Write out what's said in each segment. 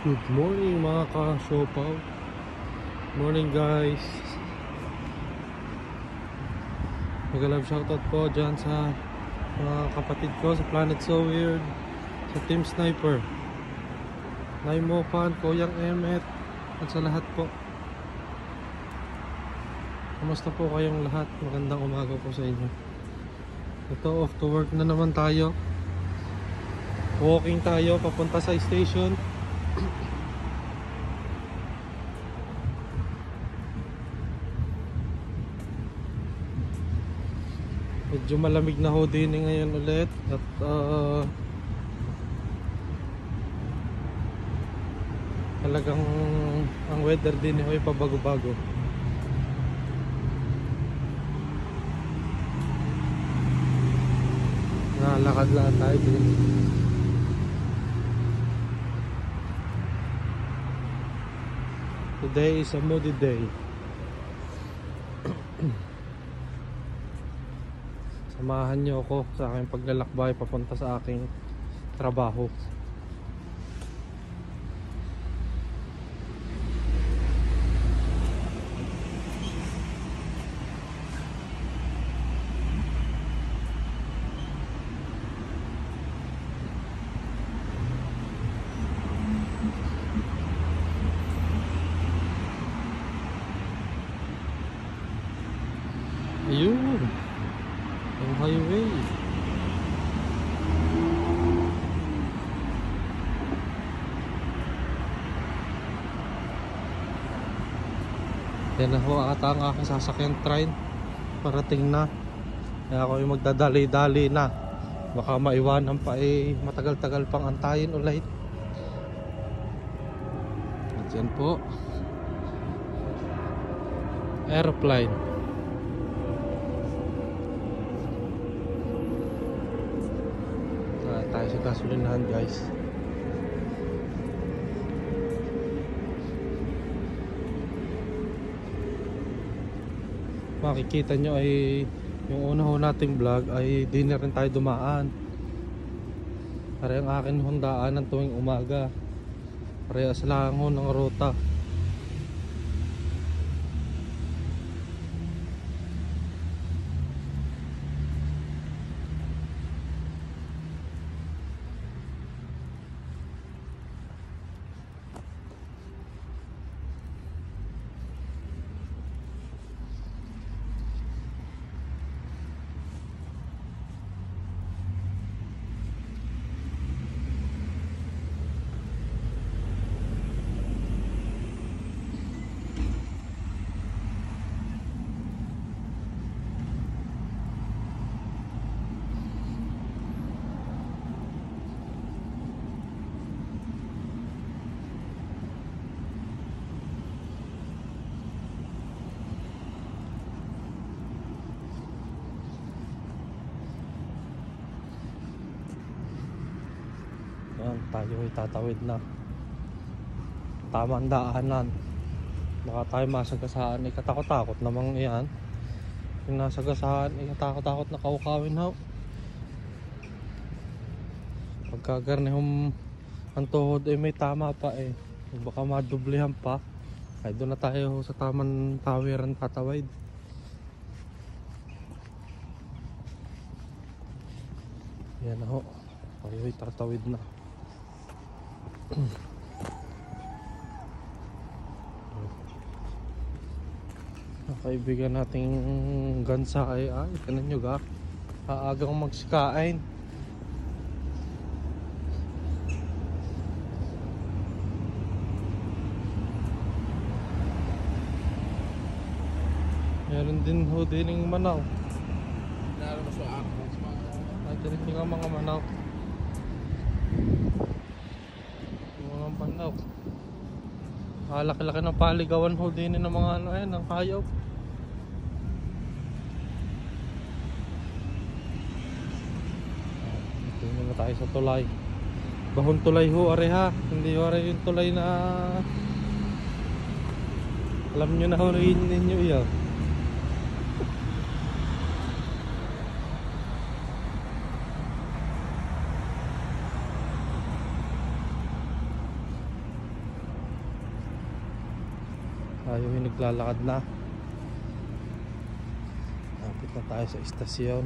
Good morning mga ka-siopaw. Morning guys. Mag-love shoutout po dyan sa mga kapatid ko sa Planet So Weird, sa Team Sniper, Naimokan, Koyang Emet, at sa lahat po. Kamusta po kayong lahat? Magandang umaga po sa inyo. Ito, off to work na naman tayo. Walking tayo papunta sa station. Medyo malamig na ho din ngayon ulit. At talagang ang weather din ay pabago-bago. Nalakad lang tayo din. Today is a moody day. Samahan niyo ako sa aking paglalakbay papunta sa aking trabaho. Ayun, ang highway. Yan na ho ata ang aking sasakyan train. Parating na. Kaya ako yung magdadali-dali na. Baka maiwanan pa matagal-tagal pang antayin ulit. At yan po, airplane. Tayo sa gasolinahan guys. Makikita nyo ay yung una ho nating vlog ay di na rin tayo dumaan. Pare ang akin hondaan ng tuwing umaga. Parehas lang ho ng ruta. Tayo ay tatawid na. Tamang daanan. Baka tayo masagasaan. Katakot-takot namang yan. Yung nasagasaan, katakot-takot na kaukawin ho. Pagkagarnihong ang tuhod may tama pa baka madublihan pa. Ay doon na tayo sa tamang tawiran tatawid. Yan ho. Tayo ay tatawid na. Kaibigan nating gansa ay kanan nyo ga aagang magsikain. Meron din ho din yung manaw. Ay din yung mga manaw. Manaw. Laki-laki ng paligawan ho din ng mga ng hayop. Tingnan na tayo sa tulay. Bahon tulay ho areha. Hindi ho areha yung tulay na alam nyo na ho rin ninyo yan. Tayo yung naglalakad na. Lapit na tayo sa istasyon.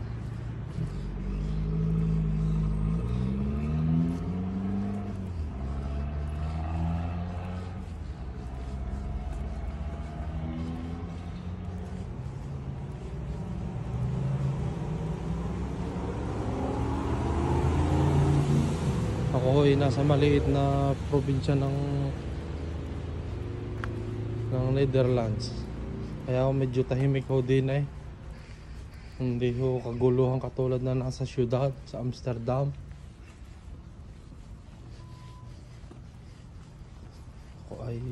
Ako ay nasa maliit na probinsya ng Netherlands. Kaya ako medyo tahimik ho din eh. Hindi ho kaguluhan katulad na nasa syudad sa Amsterdam. Ako ay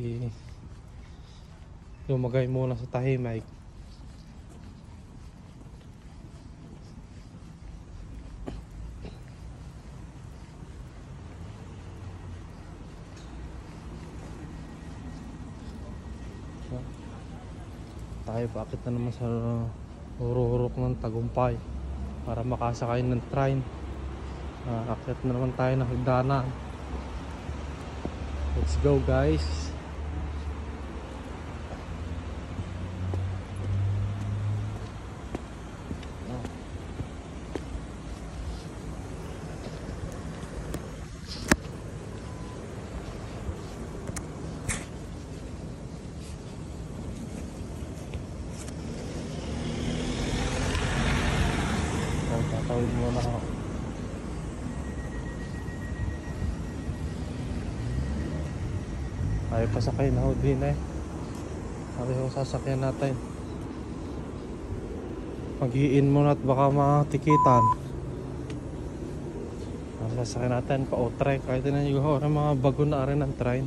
lumagay muna sa tahimik. Tayo paakit na naman sa hururok ng Tagumpay para makasakay ng train. Akit na naman tayo ng hagdanan. Let's go guys. Tatawid muna ako. Ay pasakay na ho din eh. Sabi ko sasakyan natin. Mag-i-in muna at baka matikitan. Sasakyan natin pa Utrecht. Kahit na nyo ho ng mga bago na rin ng train.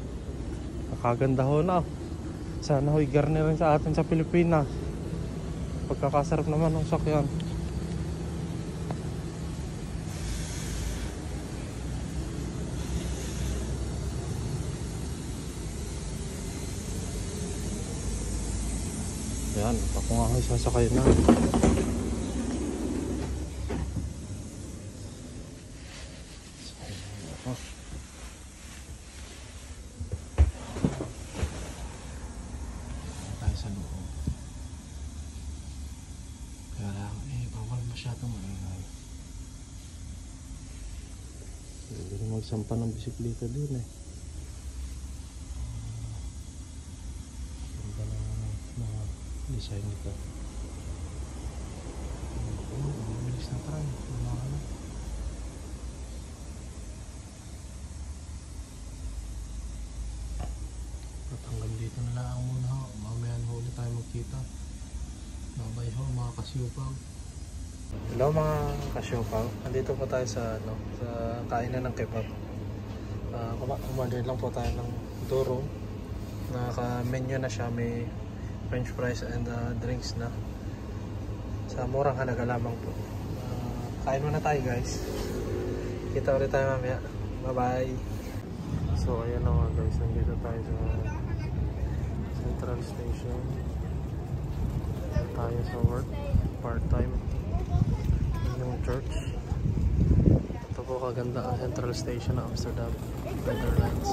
Nakaganda ho na. Sana ho i-garner rin sa atin sa Pilipinas. Pagkakasarap naman ng sakyan. Yan, ako nga kayo sasakay na. Tayo sa loob. Kaya lang, bawal masyadong maingay. Hindi na magsampa ng bisikleta din eh. Design nito. Bilis na try. At hanggang dito na lang muna ho. Mamaya na ulit tayo magkita. Babay ho mga kasyupaw. Hello mga kasyupaw. Nandito po tayo sa sa kainan ng kebab. Kumorder lang po tayo ng durum. Naka-menu na siya. May French fries and drinks na sa murang halaga lamang po. Kain muna tayo guys. Kita ulit tayo mamaya. Bye bye. So ayan na nga guys, nandito tayo sa Central Station. Tayo sa work part time yung church. Ito po kaganda ang Central Station ng Amsterdam, Netherlands.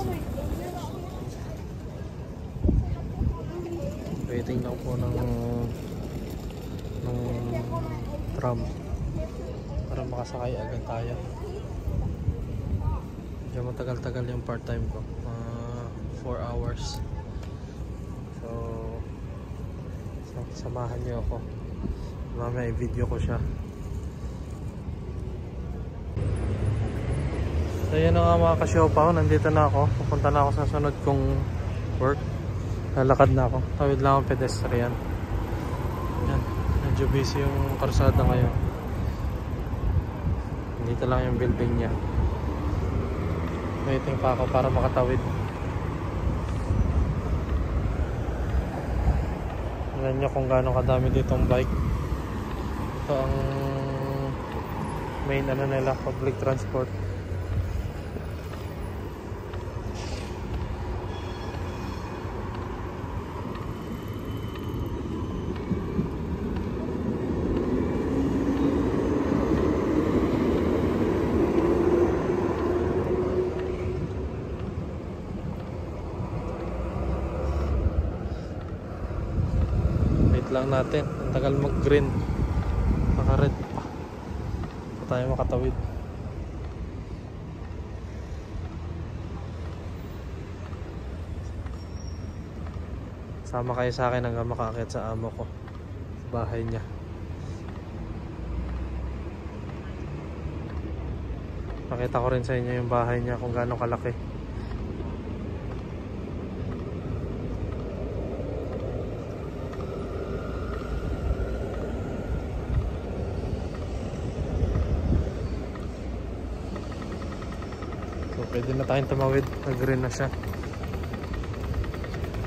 Waiting lang po ng tram para makasakay agad tayo. Medyo matagal-tagal yung part-time ko, 4 hours. So samahan niyo ako, mamaya i-video ko siya. So yun na nga mga kasyopaw, nandito na ako. Pupunta na ako sa sunod kong work. Lalakad na ako. Tawid lang akong pedestrian. Yan. Medyo busy yung karsada ngayon. Dito lang yung building niya. Waiting pa ako para makatawid. Alam nyo kung gaano kadami ditong bike. Ito ang main nila, public transport. lang natin. Ang tagal mag-green. Naka-red pa. Pa tayo makatawid. Sama kayo sa akin hanggang makakit sa amo ko. Sa bahay niya. Pakita ko rin sa inyo yung bahay niya kung gaano kalaki. So pwede na tayong tumawid. Nag-green na siya.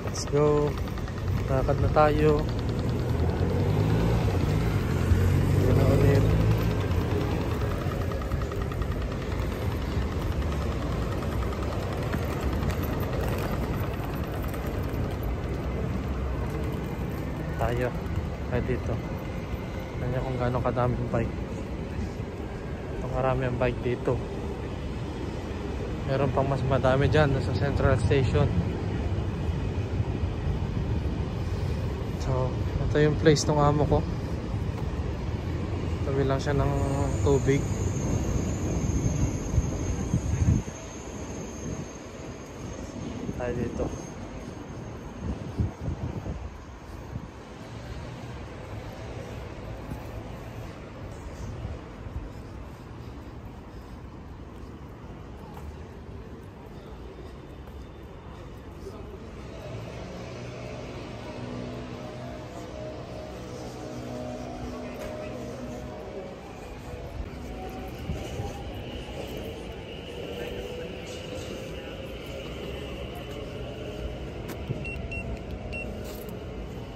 Let's go. Lakad na tayo. Yun na ulit. Tayo. Ay dito. Kanya kung gaano kadaming bike. Ito marami ang bike dito. Meron pang mas madami dyan sa Central Station. So, ito yung place ng amo ko. Tabi lang siya ng tubig. Tayo dito.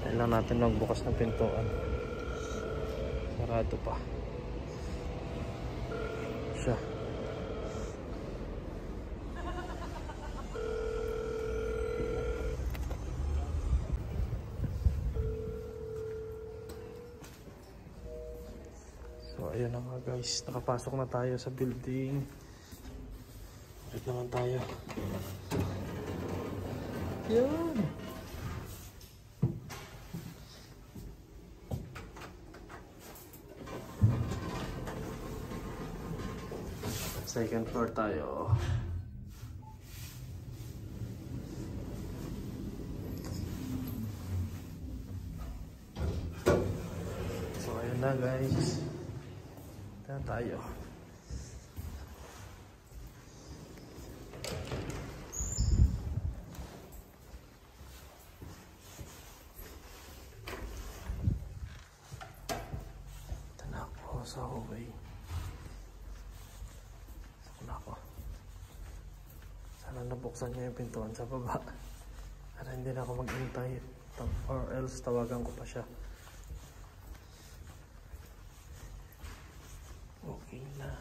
Kailangan natin magbukas ng pintuan. Sarado pa siya. So ayun na nga guys, nakapasok na tayo sa building. Wait naman tayo. Yun. Second floor tayo. So ayun na guys. Ito na tayo. Ito na ako sa hallway. Sana nabuksan niya yung pintuan sa baba para hindi na ako maghintay or else tawagan ko pa siya. Okay na.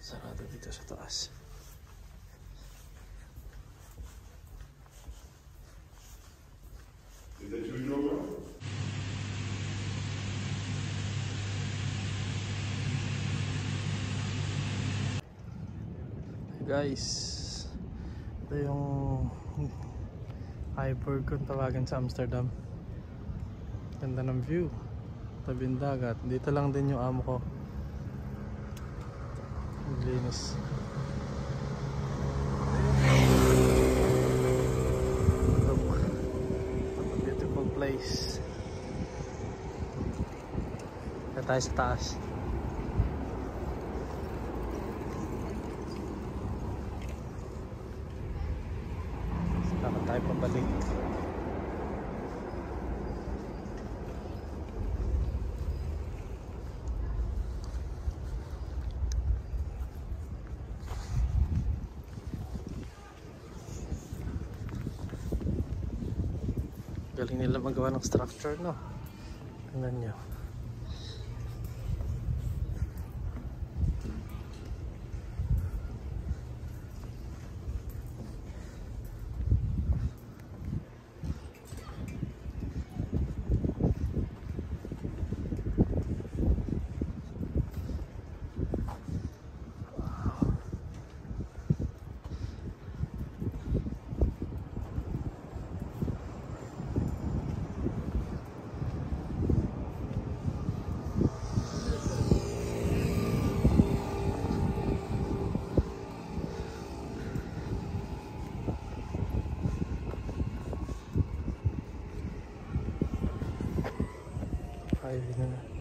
Sarado dito sa taas. Is that you, Joe? Guys, ito yung Hyberg kung tawagan sa Amsterdam. Ganda ng view, tabing dagat. Dito lang din yung amo ko. Maglinis. Look, what a beautiful place. Kaya tayo sa taas. Dapat tayo pabalik. Galing nila magawa ng structure, no? Tingnan nyo. Ayun na.